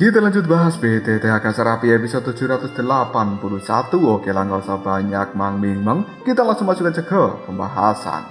Kita lanjut bahas BTTH Serapi episode 781. Oke lah, gak usah banyak mang-ming-meng. Kita langsung masuk aja ke pembahasan.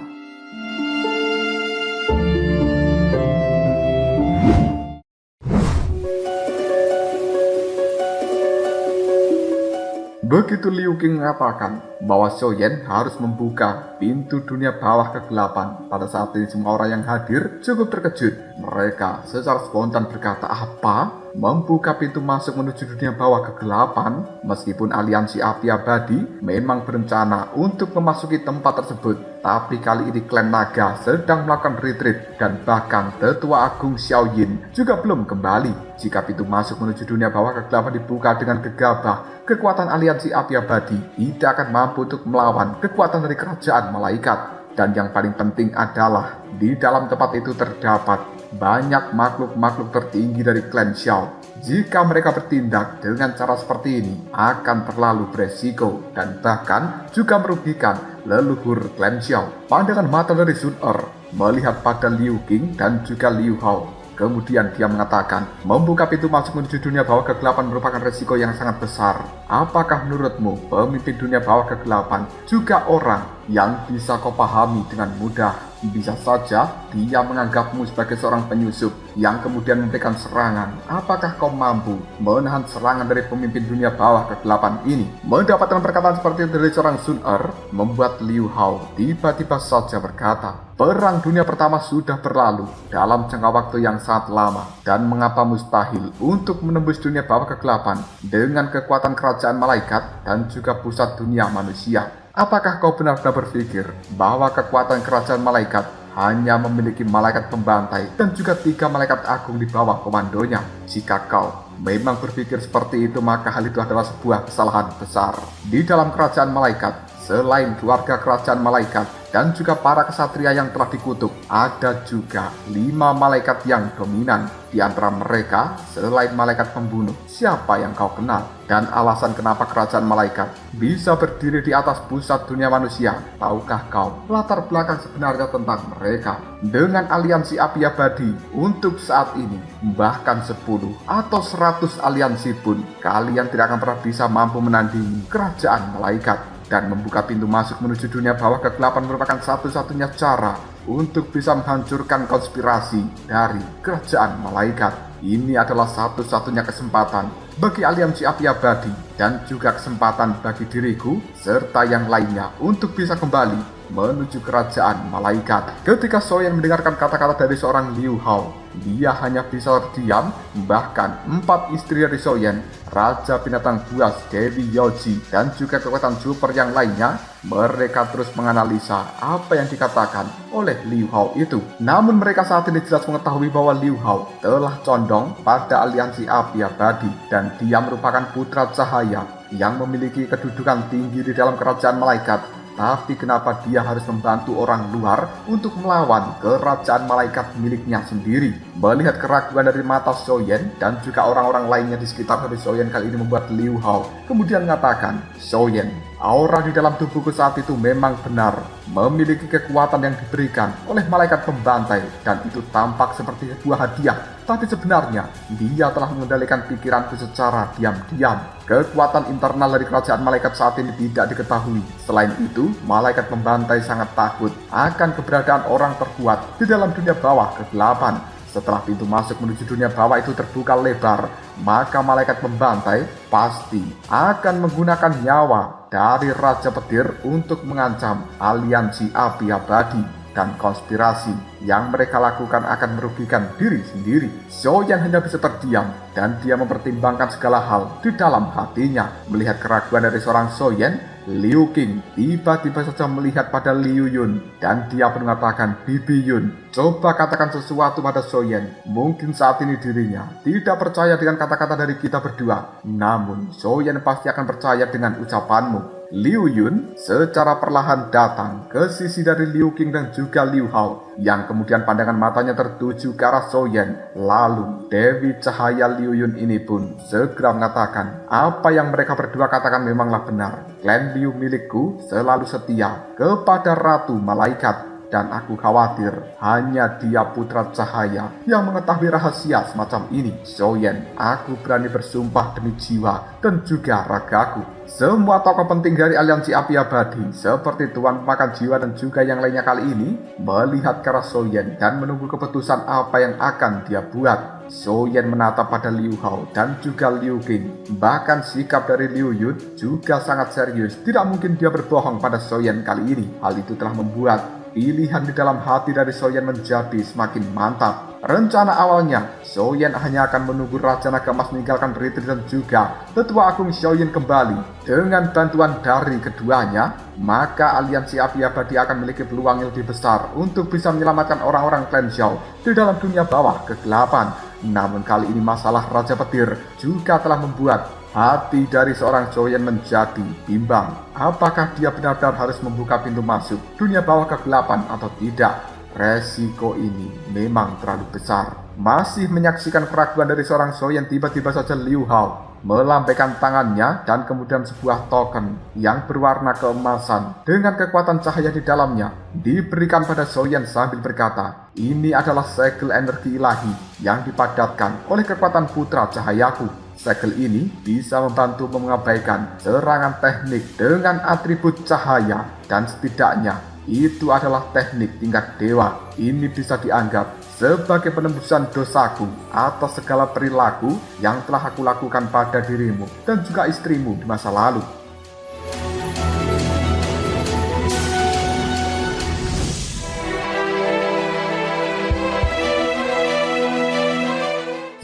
Begitu Liu Qing mengatakan bahwa Xiaoyan harus membuka pintu dunia bawah kegelapan, pada saat ini semua orang yang hadir cukup terkejut. Mereka secara spontan berkata, apa? Membuka pintu masuk menuju dunia bawah kegelapan? Meskipun aliansi api abadi memang berencana untuk memasuki tempat tersebut, tapi kali ini klan naga sedang melakukan retreat dan bahkan tetua agung Xiaoyin juga belum kembali. Jika pintu masuk menuju dunia bawah kegelapan dibuka dengan gegabah, kekuatan aliansi api abadi tidak akan mampu untuk melawan kekuatan dari kerajaan malaikat. Dan yang paling penting adalah di dalam tempat itu terdapat banyak makhluk-makhluk tertinggi dari klan Xiao. Jika mereka bertindak dengan cara seperti ini akan terlalu beresiko dan bahkan juga merugikan leluhur klan Xiao. Pandangan mata dari Sun Er melihat pada Liu Qing dan juga Liu Hao. Kemudian dia mengatakan, membuka pintu masuk menuju dunia bawah kegelapan merupakan resiko yang sangat besar. Apakah menurutmu pemimpin dunia bawah kegelapan juga orang yang bisa kau pahami dengan mudah? Bisa saja dia menganggapmu sebagai seorang penyusup yang kemudian memberikan serangan. Apakah kau mampu menahan serangan dari pemimpin dunia bawah kegelapan ini? Mendapatkan perkataan seperti itu dari seorang Sun Er membuat Liu Hao tiba-tiba saja berkata, perang dunia pertama sudah berlalu dalam jangka waktu yang sangat lama, dan mengapa mustahil untuk menembus dunia bawah kegelapan dengan kekuatan kerajaan malaikat dan juga pusat dunia manusia? Apakah kau benar-benar berpikir bahwa kekuatan kerajaan malaikat hanya memiliki malaikat pembantai dan juga 3 malaikat agung di bawah komandonya? Jika kau memang berpikir seperti itu, maka hal itu adalah sebuah kesalahan besar. Di dalam kerajaan malaikat, selain keluarga kerajaan malaikat dan juga para kesatria yang telah dikutuk, ada juga 5 malaikat yang dominan. Di antara mereka, selain malaikat pembunuh, siapa yang kau kenal? Dan alasan kenapa kerajaan malaikat bisa berdiri di atas pusat dunia manusia, tahukah kau latar belakang sebenarnya tentang mereka? Dengan aliansi api abadi untuk saat ini, bahkan 10 atau 100 aliansi pun, kalian tidak akan pernah bisa mampu menandingi kerajaan malaikat. Dan membuka pintu masuk menuju dunia bawah kegelapan merupakan satu-satunya cara untuk bisa menghancurkan konspirasi dari kerajaan malaikat. Ini adalah satu-satunya kesempatan bagi aliansi api abadi dan juga kesempatan bagi diriku serta yang lainnya untuk bisa kembali menuju kerajaan malaikat. Ketika Xiaoyan mendengarkan kata-kata dari seorang Liu Hao, dia hanya bisa terdiam. Bahkan 4 istri dari Xiaoyan, Raja Binatang Buas, Dewi Yoji, dan juga kekuatan super yang lainnya, mereka terus menganalisa apa yang dikatakan oleh Liu Hao itu. Namun mereka saat ini jelas mengetahui bahwa Liu Hao telah condong pada aliansi api abadi, dan dia merupakan putra cahaya yang memiliki kedudukan tinggi di dalam kerajaan malaikat. Tapi kenapa dia harus membantu orang luar untuk melawan kerajaan malaikat miliknya sendiri? Melihat keraguan dari mata Xiaoyan dan juga orang-orang lainnya di sekitar dari Xiaoyan kali ini membuat Liu Hao kemudian mengatakan, Xiaoyan, aura di dalam tubuhku saat itu memang benar memiliki kekuatan yang diberikan oleh malaikat pembantai, dan itu tampak seperti sebuah hadiah. Tapi sebenarnya dia telah mengendalikan pikiranku secara diam-diam. Kekuatan internal dari kerajaan malaikat saat ini tidak diketahui. Selain itu, malaikat pembantai sangat takut akan keberadaan orang terkuat di dalam dunia bawah kegelapan. Setelah pintu masuk menuju dunia bawah itu terbuka lebar, maka malaikat pembantai pasti akan menggunakan nyawa dari Raja Petir untuk mengancam aliansi api abadi. Dan konspirasi yang mereka lakukan akan merugikan diri sendiri. Xiaoyan hanya bisa terdiam dan dia mempertimbangkan segala hal di dalam hatinya. Melihat keraguan dari seorang Xiaoyan, Liu Qing tiba-tiba saja melihat pada Liu Yun dan dia pun mengatakan, Bibi Yun, coba katakan sesuatu pada Xiaoyan. Mungkin saat ini dirinya tidak percaya dengan kata-kata dari kita berdua, namun Xiaoyan pasti akan percaya dengan ucapanmu. Liu Yun secara perlahan datang ke sisi dari Liu Qing dan juga Liu Hao, yang kemudian pandangan matanya tertuju ke arah Xiaoyan. Lalu Dewi Cahaya Liu Yun ini pun segera mengatakan, apa yang mereka berdua katakan memanglah benar. Klan Liu milikku selalu setia kepada Ratu Malaikat. Dan aku khawatir hanya dia putra cahaya yang mengetahui rahasia semacam ini. Soyen, aku berani bersumpah demi jiwa dan juga ragaku. Semua tokoh penting dari aliansi api abadi seperti Tuan Pemakan Jiwa dan juga yang lainnya kali ini melihat ke arah Soyen dan menunggu keputusan apa yang akan dia buat. Soyen menatap pada Liu Hao dan juga Liu Qing. Bahkan sikap dari Liu Yun juga sangat serius. Tidak mungkin dia berbohong pada Soyen kali ini. Hal itu telah membuat pilihan di dalam hati dari Soyen menjadi semakin mantap. Rencana awalnya, Soyen hanya akan menunggu Raja Naga Emas meninggalkan retreat dan juga Tetua Agung Xiaoyan kembali. Dengan bantuan dari keduanya, maka aliansi api abadi akan memiliki peluang yang lebih besar untuk bisa menyelamatkan orang-orang klan Zhao di dalam dunia bawah kegelapan. Namun kali ini masalah Raja Petir juga telah membuat hati dari seorang Soyen menjadi bimbang. Apakah dia benar-benar harus membuka pintu masuk dunia bawah kegelapan atau tidak? Resiko ini memang terlalu besar. Masih menyaksikan keraguan dari seorang Soyen, tiba-tiba saja Liu Hao melambaikan tangannya dan kemudian sebuah token yang berwarna keemasan dengan kekuatan cahaya di dalamnya diberikan pada Soyen sambil berkata, "Ini adalah segel energi ilahi yang dipadatkan oleh kekuatan putra cahayaku. Segel ini bisa membantu mengabaikan serangan teknik dengan atribut cahaya dan setidaknya itu adalah teknik tingkat dewa. Ini bisa dianggap sebagai penembusan dosaku atas segala perilaku yang telah aku lakukan pada dirimu dan juga istrimu di masa lalu."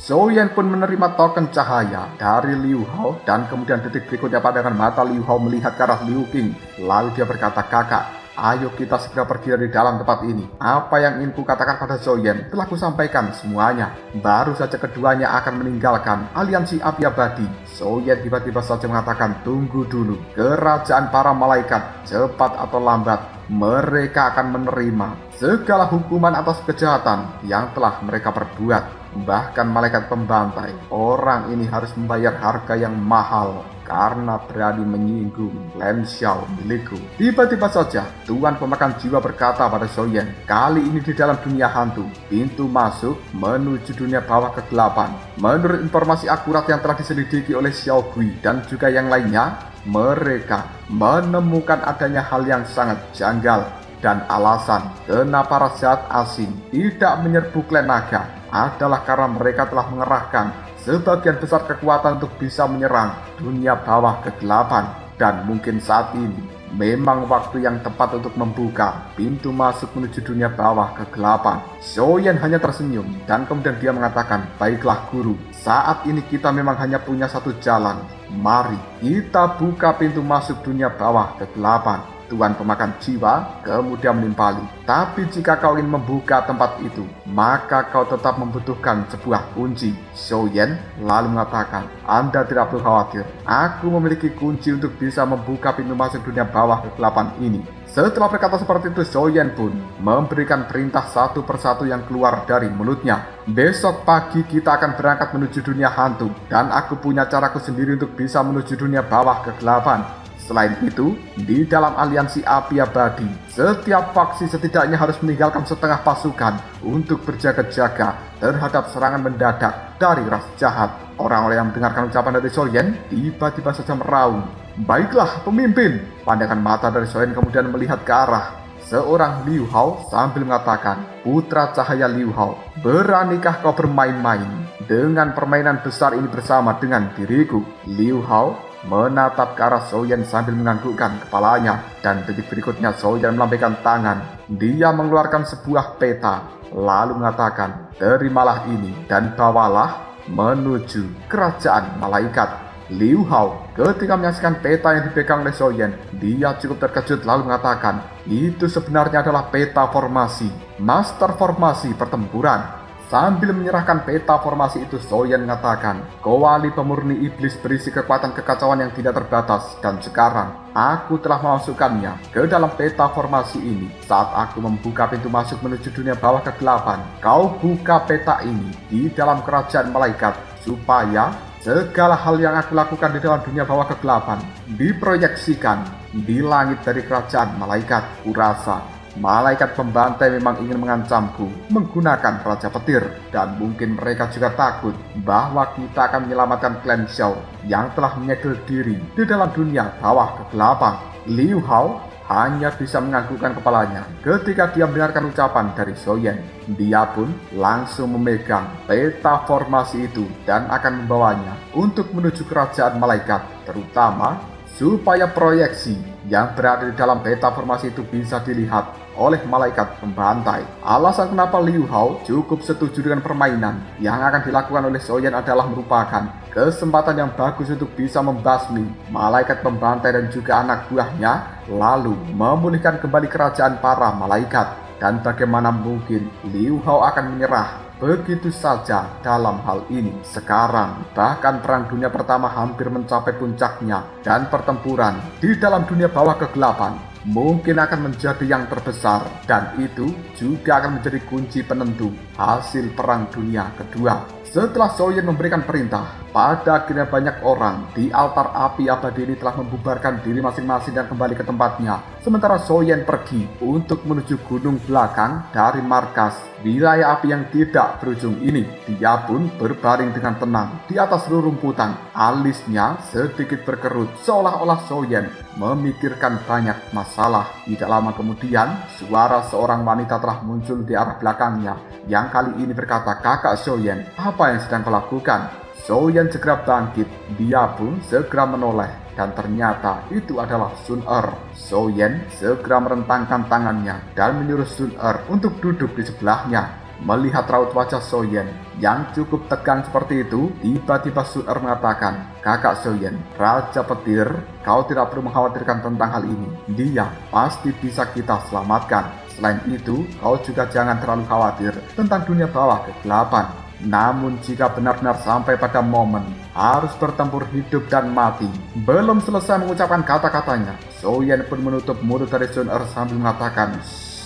Soyen pun menerima token cahaya dari Liu Hao dan kemudian detik berikutnya pandangan mata Liu Hao melihat ke arah Liu Qing. Lalu dia berkata, "Kakak, ayo kita segera pergi dari dalam tempat ini. Apa yang ingin ku katakan pada Soyen telah ku sampaikan semuanya." Baru saja keduanya akan meninggalkan aliansi api abadi, Soyen tiba-tiba saja mengatakan, "Tunggu dulu. Kerajaan para malaikat, cepat atau lambat, mereka akan menerima segala hukuman atas kejahatan yang telah mereka perbuat. Bahkan malaikat pembantai, orang ini harus membayar harga yang mahal karena berani menyinggung Klan Zhao milikku." Tiba-tiba saja Tuan Pemakan Jiwa berkata pada Soyen, "Kali ini di dalam dunia hantu, pintu masuk menuju dunia bawah kegelapan. Menurut informasi akurat yang telah diselidiki oleh Xiao Gui dan juga yang lainnya, mereka menemukan adanya hal yang sangat janggal. Dan alasan kenapa Raja asing tidak menyerbu Klan Naga adalah karena mereka telah mengerahkan sebagian besar kekuatan untuk bisa menyerang dunia bawah kegelapan. Dan mungkin saat ini memang waktu yang tepat untuk membuka pintu masuk menuju dunia bawah kegelapan." Soyen hanya tersenyum dan kemudian dia mengatakan, "Baiklah guru, saat ini kita memang hanya punya satu jalan. Mari kita buka pintu masuk dunia bawah kegelapan." Tuan Pemakan Jiwa kemudian menimpali, "Tapi jika kau ingin membuka tempat itu, maka kau tetap membutuhkan sebuah kunci." Soyen lalu mengatakan, "Anda tidak perlu khawatir. Aku memiliki kunci untuk bisa membuka pintu masuk dunia bawah kegelapan ini." Setelah berkata seperti itu, Soyen pun memberikan perintah satu persatu yang keluar dari mulutnya. "Besok pagi kita akan berangkat menuju dunia hantu, dan aku punya caraku sendiri untuk bisa menuju dunia bawah kegelapan. Selain itu, di dalam aliansi api abadi, setiap faksi setidaknya harus meninggalkan setengah pasukan untuk berjaga-jaga terhadap serangan mendadak dari ras jahat." Orang-orang yang mendengarkan ucapan dari Soyen tiba-tiba saja meraung. "Baiklah pemimpin." Pandangan mata dari Soyen kemudian melihat ke arah seorang Liu Hao sambil mengatakan, "Putra cahaya Liu Hao, beranikah kau bermain-main dengan permainan besar ini bersama dengan diriku?" Liu Hao menatap ke arah Soyen sambil menganggukkan kepalanya, dan detik berikutnya Soyen melambaikan tangan. Dia mengeluarkan sebuah peta lalu mengatakan, "Terimalah ini dan bawalah menuju kerajaan malaikat." Liu Hao ketika menyaksikan peta yang dipegang oleh Soyen, dia cukup terkejut lalu mengatakan, "Itu sebenarnya adalah peta formasi, master formasi pertempuran." Sambil menyerahkan peta formasi itu, Soyen mengatakan, "Koali pemurni iblis berisi kekuatan kekacauan yang tidak terbatas, dan sekarang aku telah memasukkannya ke dalam peta formasi ini. Saat aku membuka pintu masuk menuju dunia bawah kegelapan, kau buka peta ini di dalam kerajaan malaikat, supaya segala hal yang aku lakukan di dalam dunia bawah kegelapan diproyeksikan di langit dari kerajaan malaikat. Kurasa malaikat pembantai memang ingin mengancamku menggunakan Raja Petir. Dan mungkin mereka juga takut bahwa kita akan menyelamatkan klan Xiao yang telah menyegel diri di dalam dunia bawah kegelapan. Liu Hao hanya bisa menganggukkan kepalanya ketika dia mendengarkan ucapan dari Xiaoyan. Dia pun langsung memegang peta formasi itu dan akan membawanya untuk menuju kerajaan malaikat, terutama supaya proyeksi yang berada di dalam peta formasi itu bisa dilihat oleh malaikat pembantai. Alasan kenapa Liu Hao cukup setuju dengan permainan yang akan dilakukan oleh Xiaoyan adalah merupakan kesempatan yang bagus untuk bisa membasmi malaikat pembantai dan juga anak buahnya, lalu memulihkan kembali kerajaan para malaikat. Dan bagaimana mungkin Liu Hao akan menyerah begitu saja dalam hal ini? Sekarang bahkan perang dunia pertama hampir mencapai puncaknya, dan pertempuran di dalam dunia bawah kegelapan mungkin akan menjadi yang terbesar, dan itu juga akan menjadi kunci penentu hasil perang dunia kedua. Setelah Xiaoyan memberikan perintah, pada akhirnya banyak orang di altar api abadi ini telah membubarkan diri masing-masing dan kembali ke tempatnya. Sementara Xiaoyan pergi untuk menuju gunung belakang dari markas wilayah api yang tidak berujung ini. Dia pun berbaring dengan tenang di atas rerumputan. Alisnya sedikit berkerut seolah-olah Xiaoyan memikirkan banyak masalah. Tidak lama kemudian, suara seorang wanita telah muncul di arah belakangnya, yang kali ini berkata, "Kakak Xiaoyan, apa yang sedang kau lakukan?" Xiaoyan segera bangkit. Dia pun segera menoleh, dan ternyata itu adalah Sun Er. Xiaoyan segera merentangkan tangannya dan menyuruh Sun Er untuk duduk di sebelahnya. Melihat raut wajah Xiaoyan yang cukup tegang seperti itu, tiba-tiba Sun Er mengatakan, "Kakak Xiaoyan, Raja Petir, kau tidak perlu mengkhawatirkan tentang hal ini. Dia pasti bisa kita selamatkan. Selain itu, kau juga jangan terlalu khawatir tentang dunia bawah kegelapan. Namun jika benar-benar sampai pada momen harus bertempur hidup dan mati." Belum selesai mengucapkan kata-katanya, Xiaoyan pun menutup mulut dari Sun Er sambil mengatakan,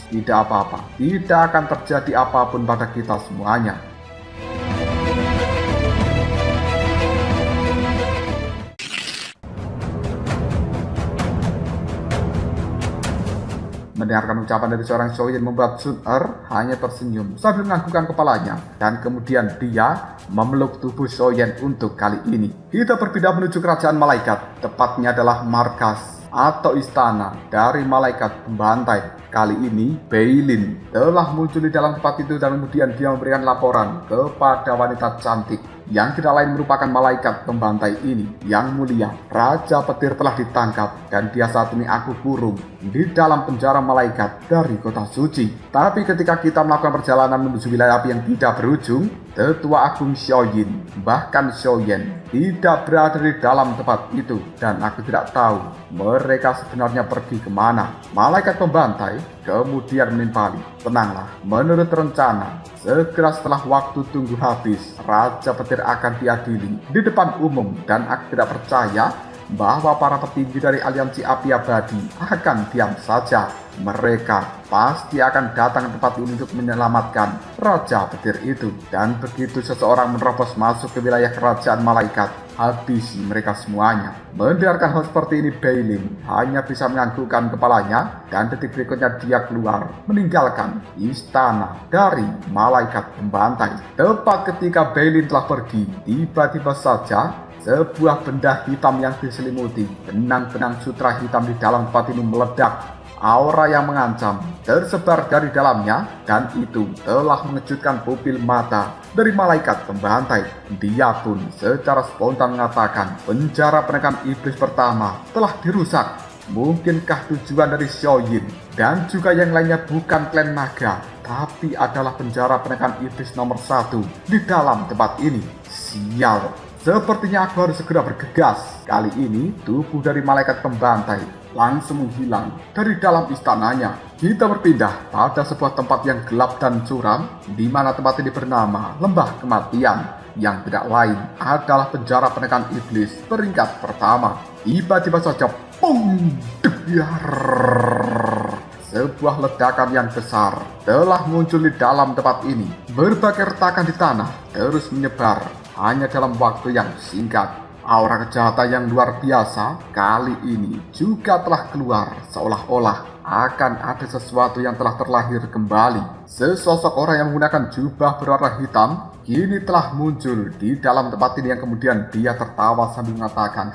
"Tidak apa-apa, tidak akan terjadi apapun pada kita semuanya." Mendengarkan ucapan dari seorang Xiaoyan membuat Sun Er hanya tersenyum sambil menganggukkan kepalanya, dan kemudian dia memeluk tubuh Xiaoyan untuk kali ini. Kita berpindah menuju kerajaan malaikat, tepatnya adalah markas atau istana dari malaikat pembantai. Kali ini Beilin telah muncul di dalam tempat itu, dan kemudian dia memberikan laporan kepada wanita cantik yang tidak lain merupakan malaikat pembantai ini. Yang mulia, Raja Petir telah ditangkap dan dia saat ini aku kurung di dalam penjara malaikat dari kota suci. Tapi ketika kita melakukan perjalanan menuju wilayah api yang tidak berujung, Tetua Agung Xiaoyin, bahkan Xiaoyan, tidak berada di dalam tempat itu, dan aku tidak tahu mereka sebenarnya pergi kemana. Malaikat pembantai kemudian menimpali, "Tenanglah, menurut rencana, segera setelah waktu tunggu habis, Raja Petir akan diadili di depan umum, dan aku tidak percaya bahwa para petinggi dari aliansi api abadi akan diam saja. Mereka pasti akan datang ke tempat ini untuk menyelamatkan Raja Petir itu. Dan begitu seseorang menerobos masuk ke wilayah kerajaan malaikat, habisi mereka semuanya." Mendengarkan hal seperti ini, Beilin hanya bisa menganggukkan kepalanya, dan detik berikutnya dia keluar meninggalkan istana dari malaikat pembantai. Tepat ketika Beilin telah pergi, tiba-tiba saja sebuah benda hitam yang diselimuti benang-benang sutra hitam di dalam tempat ini meledak. Aura yang mengancam tersebar dari dalamnya, dan itu telah mengejutkan pupil mata dari malaikat pembantai. Dia pun secara spontan mengatakan, penjara penekam iblis pertama telah dirusak. Mungkinkah tujuan dari Xiaoyin dan juga yang lainnya bukan klan naga, tapi adalah penjara penekam iblis nomor 1 di dalam tempat ini? Sial, sepertinya aku harus segera bergegas. Kali ini tubuh dari malaikat pembantai langsung menghilang dari dalam istananya. Kita berpindah pada sebuah tempat yang gelap dan curam, di mana tempat ini bernama Lembah Kematian, yang tidak lain adalah penjara penekam iblis peringkat pertama. Tiba-tiba saja, pung, debiar. Sebuah ledakan yang besar telah muncul di dalam tempat ini. Berbagai retakan di tanah terus menyebar hanya dalam waktu yang singkat. Aura kejahatan yang luar biasa kali ini juga telah keluar, seolah-olah akan ada sesuatu yang telah terlahir kembali. Sesosok orang yang menggunakan jubah berwarna hitam kini telah muncul di dalam tempat ini, yang kemudian dia tertawa sambil mengatakan,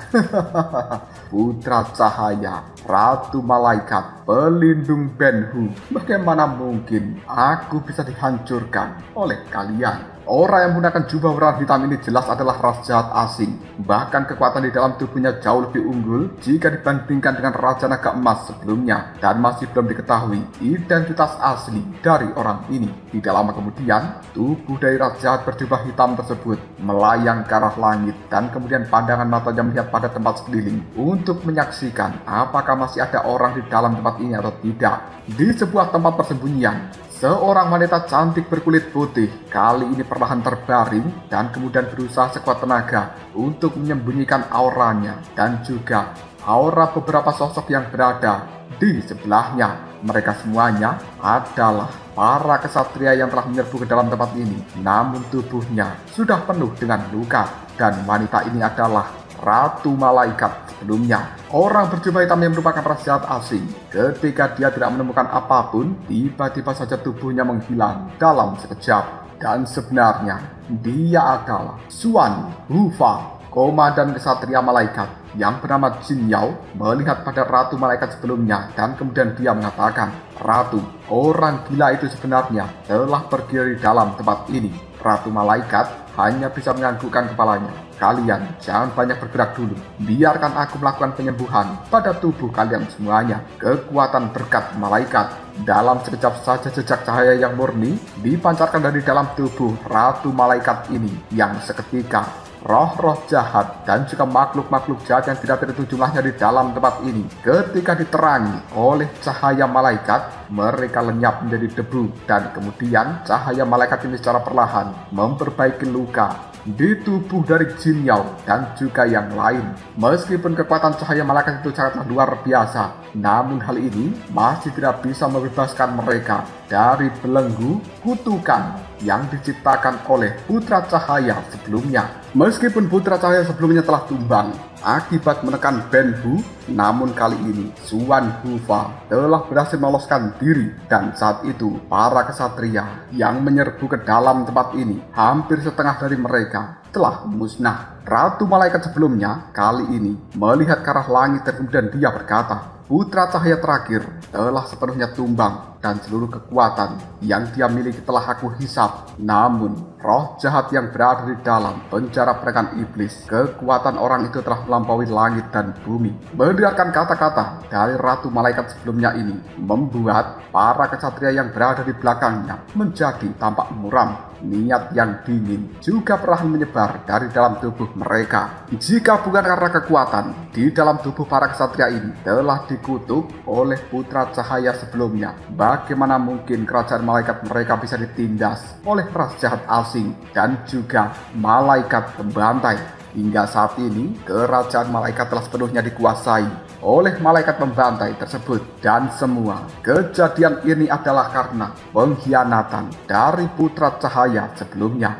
Putra Cahaya, Ratu Malaikat, pelindung Ben-Hu, bagaimana mungkin aku bisa dihancurkan oleh kalian? Orang yang menggunakan jubah berwarna hitam ini jelas adalah ras jahat asing. Bahkan kekuatan di dalam tubuhnya jauh lebih unggul jika dibandingkan dengan Raja Naga Emas sebelumnya. Dan masih belum diketahui identitas asli dari orang ini. Tidak lama kemudian, tubuh dari ras jahat berjubah hitam tersebut melayang ke arah langit. Dan kemudian pandangan matanya melihat pada tempat sekeliling untuk menyaksikan apakah masih ada orang di dalam tempat ini atau tidak. Di sebuah tempat persembunyian, seorang wanita cantik berkulit putih kali ini perlahan terbaring dan kemudian berusaha sekuat tenaga untuk menyembunyikan auranya dan juga aura beberapa sosok yang berada di sebelahnya. Mereka semuanya adalah para kesatria yang telah menyerbu ke dalam tempat ini, namun tubuhnya sudah penuh dengan luka. Dan wanita ini adalah Ratu Malaikat sebelumnya. Orang berjubah hitam yang merupakan ras jahat asing. Ketika dia tidak menemukan apapun, tiba-tiba saja tubuhnya menghilang dalam sekejap. Dan sebenarnya, dia adalah Xuan Hufa, komandan kesatria malaikat yang bernama Jin Yao, melihat pada Ratu Malaikat sebelumnya dan kemudian dia mengatakan, Ratu, orang gila itu sebenarnya telah pergi dari dalam tempat ini. Ratu Malaikat hanya bisa menganggukkan kepalanya. Kalian jangan banyak bergerak dulu. Biarkan aku melakukan penyembuhan pada tubuh kalian semuanya. Kekuatan berkat malaikat. Dalam sekejap saja jejak cahaya yang murni dipancarkan dari dalam tubuh Ratu Malaikat ini, yang seketika roh-roh jahat dan juga makhluk-makhluk jahat yang tidak terhitung jumlahnya di dalam tempat ini, ketika diterangi oleh cahaya malaikat, mereka lenyap menjadi debu. Dan kemudian cahaya malaikat ini secara perlahan memperbaiki luka di tubuh dari Jin Yao dan juga yang lain. Meskipun kekuatan cahaya malaikat itu sangatlah luar biasa, namun hal ini masih tidak bisa membebaskan mereka dari belenggu kutukan yang diciptakan oleh Putra Cahaya sebelumnya. Meskipun Putra Cahaya sebelumnya telah tumbang akibat menekan Ben-Hu, namun kali ini Xuan Hufa telah berhasil meloloskan diri. Dan saat itu para kesatria yang menyerbu ke dalam tempat ini, hampir setengah dari mereka telah musnah. Ratu Malaikat sebelumnya kali ini melihat ke arah langit dan kemudian dia berkata, Putra Cahaya terakhir telah sepenuhnya tumbang dan seluruh kekuatan yang dia miliki telah aku hisap. Namun, roh jahat yang berada di dalam penjara perekan iblis, kekuatan orang itu telah melampaui langit dan bumi. Mendengarkan kata-kata dari Ratu Malaikat sebelumnya ini membuat para kesatria yang berada di belakangnya menjadi tampak muram. Niat yang dingin juga perlahan menyebar dari dalam tubuh mereka. Jika bukan karena kekuatan di dalam tubuh para kesatria ini telah dikutuk oleh Putra Cahaya sebelumnya, bagaimana mungkin kerajaan malaikat mereka bisa ditindas oleh ras jahat asing dan juga malaikat pembantai? Hingga saat ini, kerajaan malaikat telah sepenuhnya dikuasai oleh malaikat pembantai tersebut. Dan semua kejadian ini adalah karena pengkhianatan dari Putra Cahaya sebelumnya.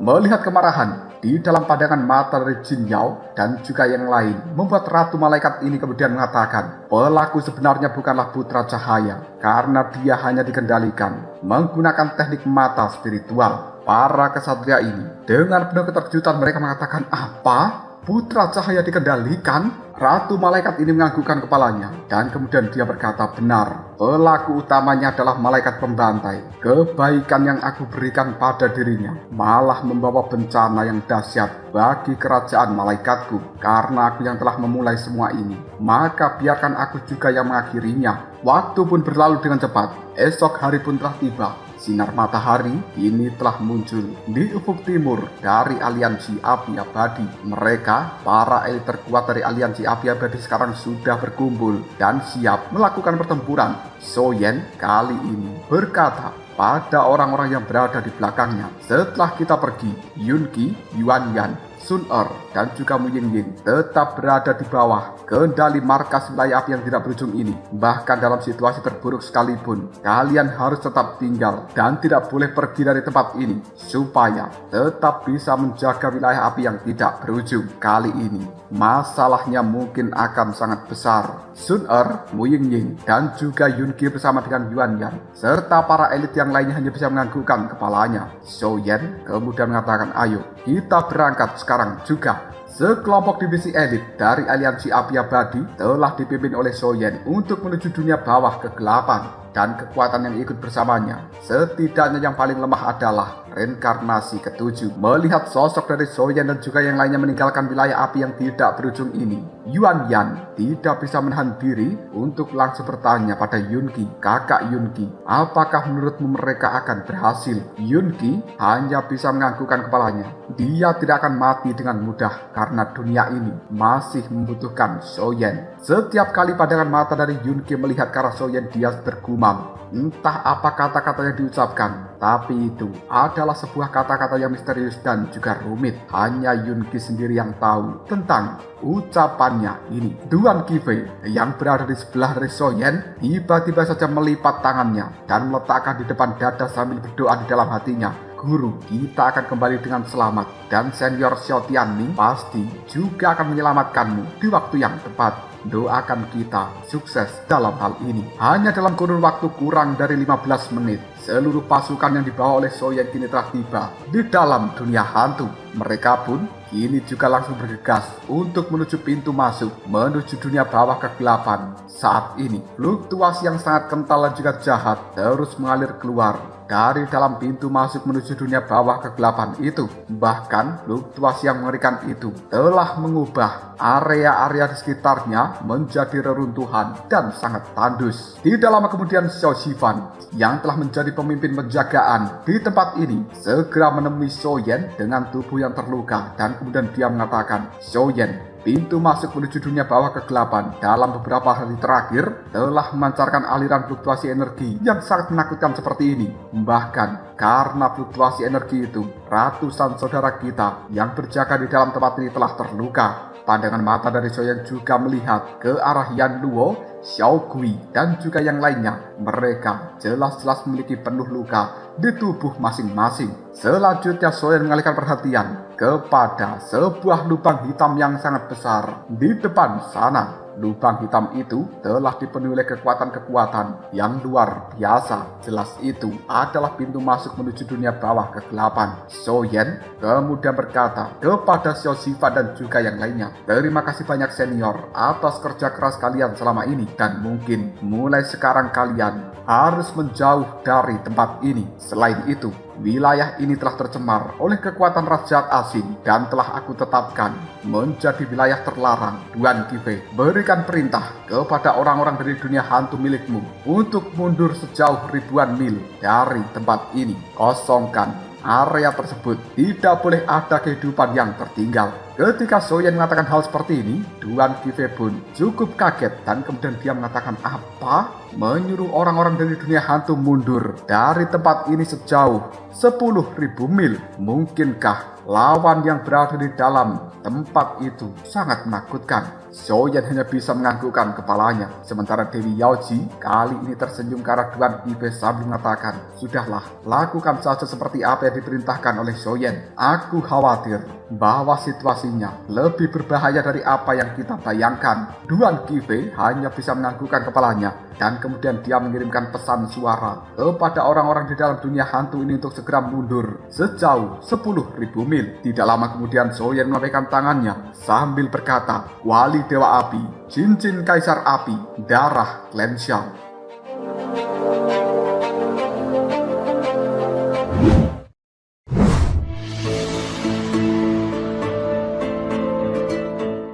Melihat kemarahan di dalam pandangan mata dari Jin Yao dan juga yang lain, membuat Ratu Malaikat ini kemudian mengatakan, pelaku sebenarnya bukanlah Putra Cahaya, karena dia hanya dikendalikan menggunakan teknik mata spiritual. Para kesatria ini dengan penuh keterkejutan mereka mengatakan, apa? Putra Cahaya dikendalikan? Ratu Malaikat ini menganggukkan kepalanya dan kemudian dia berkata, benar, pelaku utamanya adalah malaikat pembantai. Kebaikan yang aku berikan pada dirinya malah membawa bencana yang dahsyat bagi kerajaan malaikatku. Karena aku yang telah memulai semua ini, maka biarkan aku juga yang mengakhirinya. Waktu pun berlalu dengan cepat. Esok hari pun telah tiba. Sinar matahari ini telah muncul di ufuk timur dari aliansi api abadi. Mereka, para elit terkuat dari aliansi api abadi sekarang sudah berkumpul dan siap melakukan pertempuran. Soyen kali ini berkata pada orang-orang yang berada di belakangnya, setelah kita pergi, Yunki, Yuan Yan, Sun Er dan juga Mu Ying tetap berada di bawah kendali markas wilayah api yang tidak berujung ini. Bahkan dalam situasi terburuk sekalipun, kalian harus tetap tinggal dan tidak boleh pergi dari tempat ini supaya tetap bisa menjaga wilayah api yang tidak berujung. Kali ini masalahnya mungkin akan sangat besar. Sun Er, Mu Ying dan juga Yun Qi bersama dengan Yuan Yan serta para elit yang lainnya hanya bisa menganggukkan kepalanya. Zhou Yan kemudian mengatakan, ayo kita berangkat sekarang juga. Sekelompok divisi elit dari aliansi api abadi telah dipimpin oleh Zhou Yan untuk menuju dunia bawah kegelapan. Dan kekuatan yang ikut bersamanya, setidaknya yang paling lemah adalah reinkarnasi ketujuh. Melihat sosok dari Zhou Yan dan juga yang lainnya meninggalkan wilayah api yang tidak berujung ini, Yuan Yan tidak bisa menahan diri untuk langsung bertanya pada Yun Qi, kakak Yun Qi, apakah menurutmu mereka akan berhasil? Yun Qi hanya bisa menganggukkan kepalanya. Dia tidak akan mati dengan mudah karena dunia ini masih membutuhkan Zhou Yan. Setiap kali pandangan mata dari Yun Qi melihat ke arah Zhou Yan, dia bergumam. Entah apa kata-kata yang diucapkan, tapi itu adalah sebuah kata-kata yang misterius dan juga rumit. Hanya Yun Qi sendiri yang tahu tentang ucapannya ini. Duan Qifei yang berada di sebelah dari Zhou Yan tiba-tiba saja melipat tangannya dan meletakkan di depan dada sambil berdoa di dalam hatinya. Guru, kita akan kembali dengan selamat dan senior Xiao Tianming pasti juga akan menyelamatkanmu di waktu yang tepat. Doakan kita sukses dalam hal ini. Hanya dalam kurun waktu kurang dari 15 menit, seluruh pasukan yang dibawa oleh Zhou Yan kini telah tiba di dalam dunia hantu. Mereka pun kini juga langsung bergegas untuk menuju pintu masuk menuju dunia bawah kegelapan. Saat ini, fluktuasi yang sangat kental dan juga jahat terus mengalir keluar dari dalam pintu masuk menuju dunia bawah kegelapan itu. Bahkan fluktuasi yang mengerikan itu telah mengubah area-area di sekitarnya menjadi reruntuhan dan sangat tandus. Tidak lama kemudian Xiao Xifan yang telah menjadi pemimpin penjagaan di tempat ini segera menemui Zhou Yan dengan tubuh yang terluka dan kemudian dia mengatakan, Zhou Yan, pintu masuk menuju dunia bawah kegelapan dalam beberapa hari terakhir telah memancarkan aliran fluktuasi energi yang sangat menakutkan seperti ini. Bahkan karena fluktuasi energi itu, ratusan saudara kita yang berjaga di dalam tempat ini telah terluka. Pandangan mata dari Zhou Yan juga melihat ke arah Yan Luo, Xiao Gui, dan juga yang lainnya. Mereka jelas-jelas memiliki penuh luka di tubuh masing-masing. Selanjutnya Zhou Yan mengalihkan perhatian kepada sebuah lubang hitam yang sangat besar di depan sana. Lubang hitam itu telah dipenuhi oleh kekuatan-kekuatan yang luar biasa. Jelas itu adalah pintu masuk menuju dunia bawah kegelapan. Zhou Yan kemudian berkata kepada Xiao Xifan dan juga yang lainnya, terima kasih banyak senior atas kerja keras kalian selama ini. Dan mungkin mulai sekarang kalian harus menjauh dari tempat ini. Selain itu, wilayah ini telah tercemar oleh kekuatan raja asing dan telah aku tetapkan menjadi wilayah terlarang. Duan Qifei, berikan perintah kepada orang-orang dari dunia hantu milikmu untuk mundur sejauh ribuan mil dari tempat ini. Kosongkan area tersebut, tidak boleh ada kehidupan yang tertinggal. Ketika Zhou Yan mengatakan hal seperti ini, Duan Qifei pun cukup kaget dan kemudian dia mengatakan, apa? Menyuruh orang-orang dari dunia hantu mundur dari tempat ini sejauh 10.000 mil. Mungkinkah lawan yang berada di dalam tempat itu sangat menakutkan? Zhou Yan hanya bisa menganggukkan kepalanya. Sementara Dewi Yaoji kali ini tersenyum ke arah Duan Qifei sambil mengatakan, sudahlah, lakukan saja seperti apa yang diperintahkan oleh Zhou Yan. Aku khawatir bahwa situasinya lebih berbahaya dari apa yang kita bayangkan. Duan Qifei hanya bisa menganggukkan kepalanya dan kemudian dia mengirimkan pesan suara kepada orang-orang di dalam dunia hantu ini untuk segera mundur sejauh 10.000 mil. Tidak lama kemudian Zhou Yan melambaikan tangannya sambil berkata, Wali Dewa Api, Cincin Kaisar Api, Darah Clan Xiao.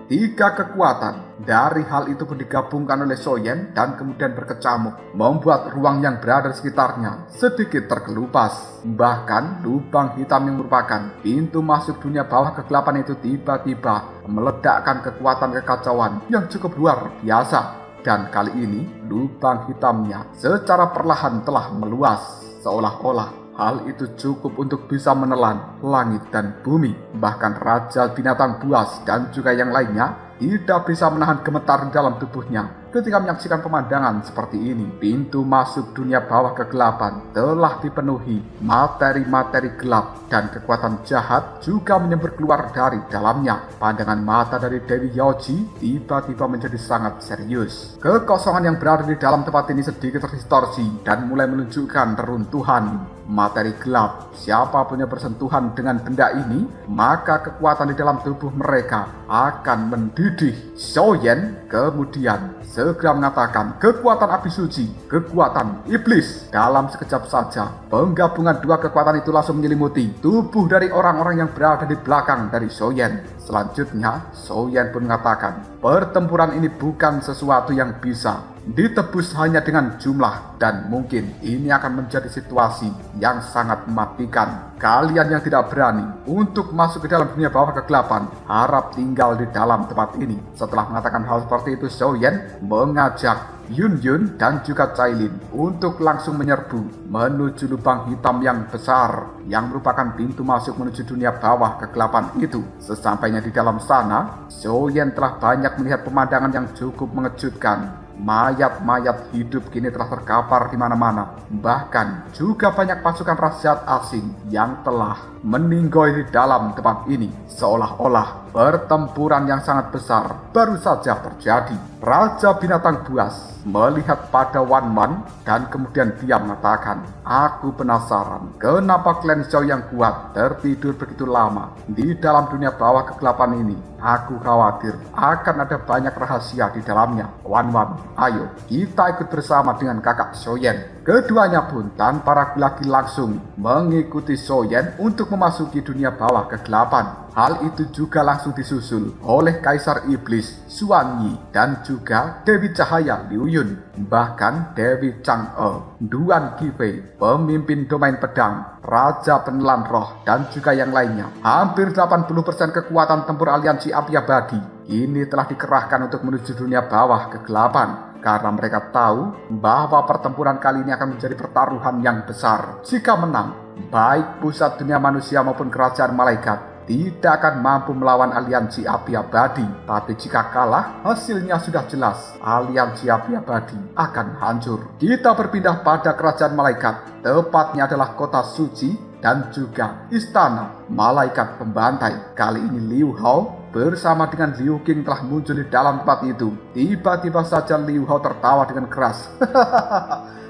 Tiga kekuatan dari hal itu pun digabungkan oleh Zhou Yan dan kemudian berkecamuk, membuat ruang yang berada di sekitarnya sedikit terkelupas. Bahkan lubang hitam yang merupakan pintu masuk dunia bawah kegelapan itu tiba-tiba meledakkan kekuatan kekacauan yang cukup luar biasa. Dan kali ini lubang hitamnya secara perlahan telah meluas, seolah-olah hal itu cukup untuk bisa menelan langit dan bumi. Bahkan Raja Binatang Buas dan juga yang lainnya tidak bisa menahan gemetar di dalam tubuhnya ketika menyaksikan pemandangan seperti ini. Pintu masuk dunia bawah kegelapan telah dipenuhi materi-materi gelap dan kekuatan jahat juga menyembur keluar dari dalamnya. Pandangan mata dari Dewi Yaoji tiba-tiba menjadi sangat serius. Kekosongan yang berada di dalam tempat ini sedikit terdistorsi dan mulai menunjukkan reruntuhan materi gelap. Siapapun yang bersentuhan dengan benda ini, maka kekuatan di dalam tubuh mereka akan mendidih. Xiaoyan kemudian segera mengatakan, kekuatan api suci, kekuatan iblis. Dalam sekejap saja, penggabungan dua kekuatan itu langsung menyelimuti tubuh dari orang-orang yang berada di belakang dari Xiaoyan. Selanjutnya, Xiaoyan pun mengatakan, pertempuran ini bukan sesuatu yang bisa ditebus hanya dengan jumlah, dan mungkin ini akan menjadi situasi yang sangat mematikan. Kalian yang tidak berani untuk masuk ke dalam dunia bawah kegelapan, harap tinggal di dalam tempat ini. Setelah mengatakan hal seperti itu, Xiaoyan mengajak Yun Yun dan juga Cailin untuk langsung menyerbu menuju lubang hitam yang besar yang merupakan pintu masuk menuju dunia bawah kegelapan itu. Sesampainya di dalam sana, Xiaoyan telah banyak melihat pemandangan yang cukup mengejutkan. Mayat-mayat hidup kini telah terkapar di mana-mana. Bahkan juga banyak pasukan rakyat asing yang telah meninggoy di dalam tempat ini. Seolah-olah pertempuran yang sangat besar baru saja terjadi. Raja Binatang Buas melihat pada Wan Man dan kemudian dia mengatakan, aku penasaran kenapa klan Zhao yang kuat tertidur begitu lama di dalam dunia bawah kegelapan ini. Aku khawatir akan ada banyak rahasia di dalamnya. Wan Man, ayo kita ikut bersama dengan kakak Xiaoyan. Keduanya pun tanpa ragu lagi langsung mengikuti Xiaoyan untuk memasuki dunia bawah kegelapan. Hal itu juga langsung disusul oleh Kaisar Iblis Xuan Yi dan juga Dewi Cahaya Liu Yun, bahkan Dewi Chang'e, Duan Qifei, pemimpin domain pedang, Raja Penelan Roh, dan juga yang lainnya. Hampir 80% kekuatan tempur aliansi api abadi ini telah dikerahkan untuk menuju dunia bawah kegelapan, karena mereka tahu bahwa pertempuran kali ini akan menjadi pertaruhan yang besar. Jika menang, baik pusat dunia manusia maupun kerajaan malaikat tidak akan mampu melawan aliansi api abadi. Tapi jika kalah, hasilnya sudah jelas. Aliansi api abadi akan hancur. Kita berpindah pada kerajaan malaikat. Tepatnya adalah kota suci dan juga istana malaikat pembantai. Kali ini Liu Hao bersama dengan Liu Qing telah muncul di dalam tempat itu. Tiba-tiba saja Liu Hao tertawa dengan keras.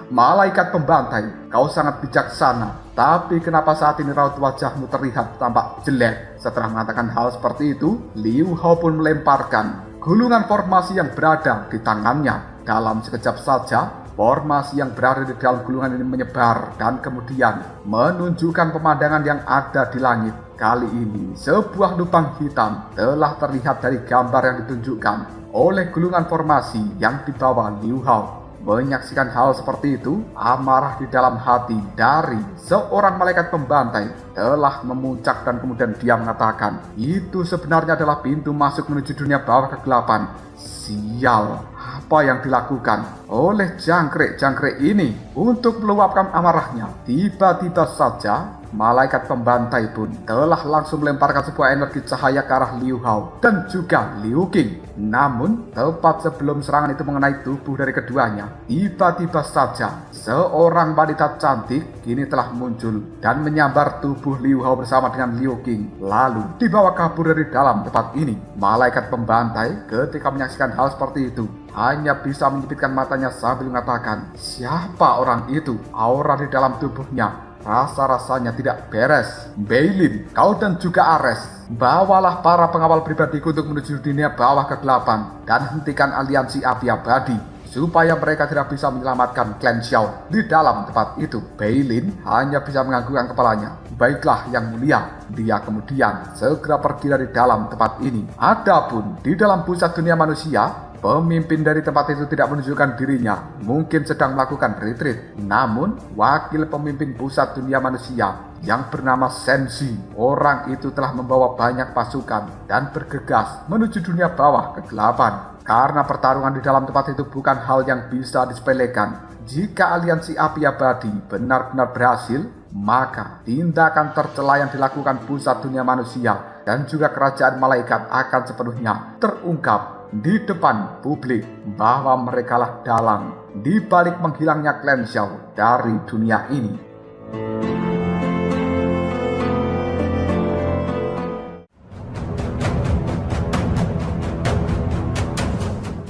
Malaikat pembantai, kau sangat bijaksana. Tapi kenapa saat ini raut wajahmu terlihat tampak jelek? Setelah mengatakan hal seperti itu, Liu Hao pun melemparkan gulungan formasi yang berada di tangannya. Dalam sekejap saja, formasi yang berada di dalam gulungan ini menyebar dan kemudian menunjukkan pemandangan yang ada di langit. Kali ini, sebuah lubang hitam telah terlihat dari gambar yang ditunjukkan oleh gulungan formasi yang dibawa Liu Hao. Menyaksikan hal seperti itu, amarah di dalam hati dari seorang malaikat pembantai telah memuncak dan kemudian dia mengatakan, itu sebenarnya adalah pintu masuk menuju dunia bawah kegelapan. Sial, apa yang dilakukan oleh jangkrik-jangkrik ini untuk meluapkan amarahnya? Tiba-tiba saja malaikat pembantai pun telah langsung melemparkan sebuah energi cahaya ke arah Liu Hao dan juga Liu Qing. Namun, tepat sebelum serangan itu mengenai tubuh dari keduanya, tiba-tiba saja seorang wanita cantik kini telah muncul dan menyambar tubuh Liu Hao bersama dengan Liu Qing, lalu dibawa kabur dari dalam tempat ini. Malaikat pembantai ketika menyaksikan hal seperti itu hanya bisa menyipitkan matanya sambil mengatakan, siapa orang itu? Aura di dalam tubuhnya rasa-rasanya tidak beres. Beilin, kau dan juga Ares, bawalah para pengawal pribadiku untuk menuju dunia bawah kegelapan dan hentikan aliansi api abadi supaya mereka tidak bisa menyelamatkan klan Xiao di dalam tempat itu. Beilin hanya bisa menganggukkan kepalanya. Baiklah yang mulia. Dia kemudian segera pergi dari dalam tempat ini. Adapun di dalam pusat dunia manusia, pemimpin dari tempat itu tidak menunjukkan dirinya, mungkin sedang melakukan retreat. Namun, wakil pemimpin pusat dunia manusia yang bernama Senshi, orang itu telah membawa banyak pasukan dan bergegas menuju dunia bawah kegelapan. Karena pertarungan di dalam tempat itu bukan hal yang bisa disepelekan. Jika aliansi api abadi benar-benar berhasil, maka tindakan tercela yang dilakukan pusat dunia manusia dan juga kerajaan malaikat akan sepenuhnya terungkap di depan publik bahwa merekalah dalang di balik menghilangnya Clan Xiao dari dunia ini.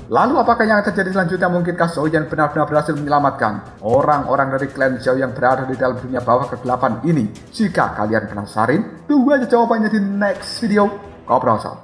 Lalu apakah yang terjadi selanjutnya? Mungkinkah Zhou Yan benar-benar berhasil menyelamatkan orang-orang dari Clan Xiao yang berada di dalam dunia bawah kegelapan ini? Jika kalian penasaran, tunggu aja jawabannya di next video. Ngobrol.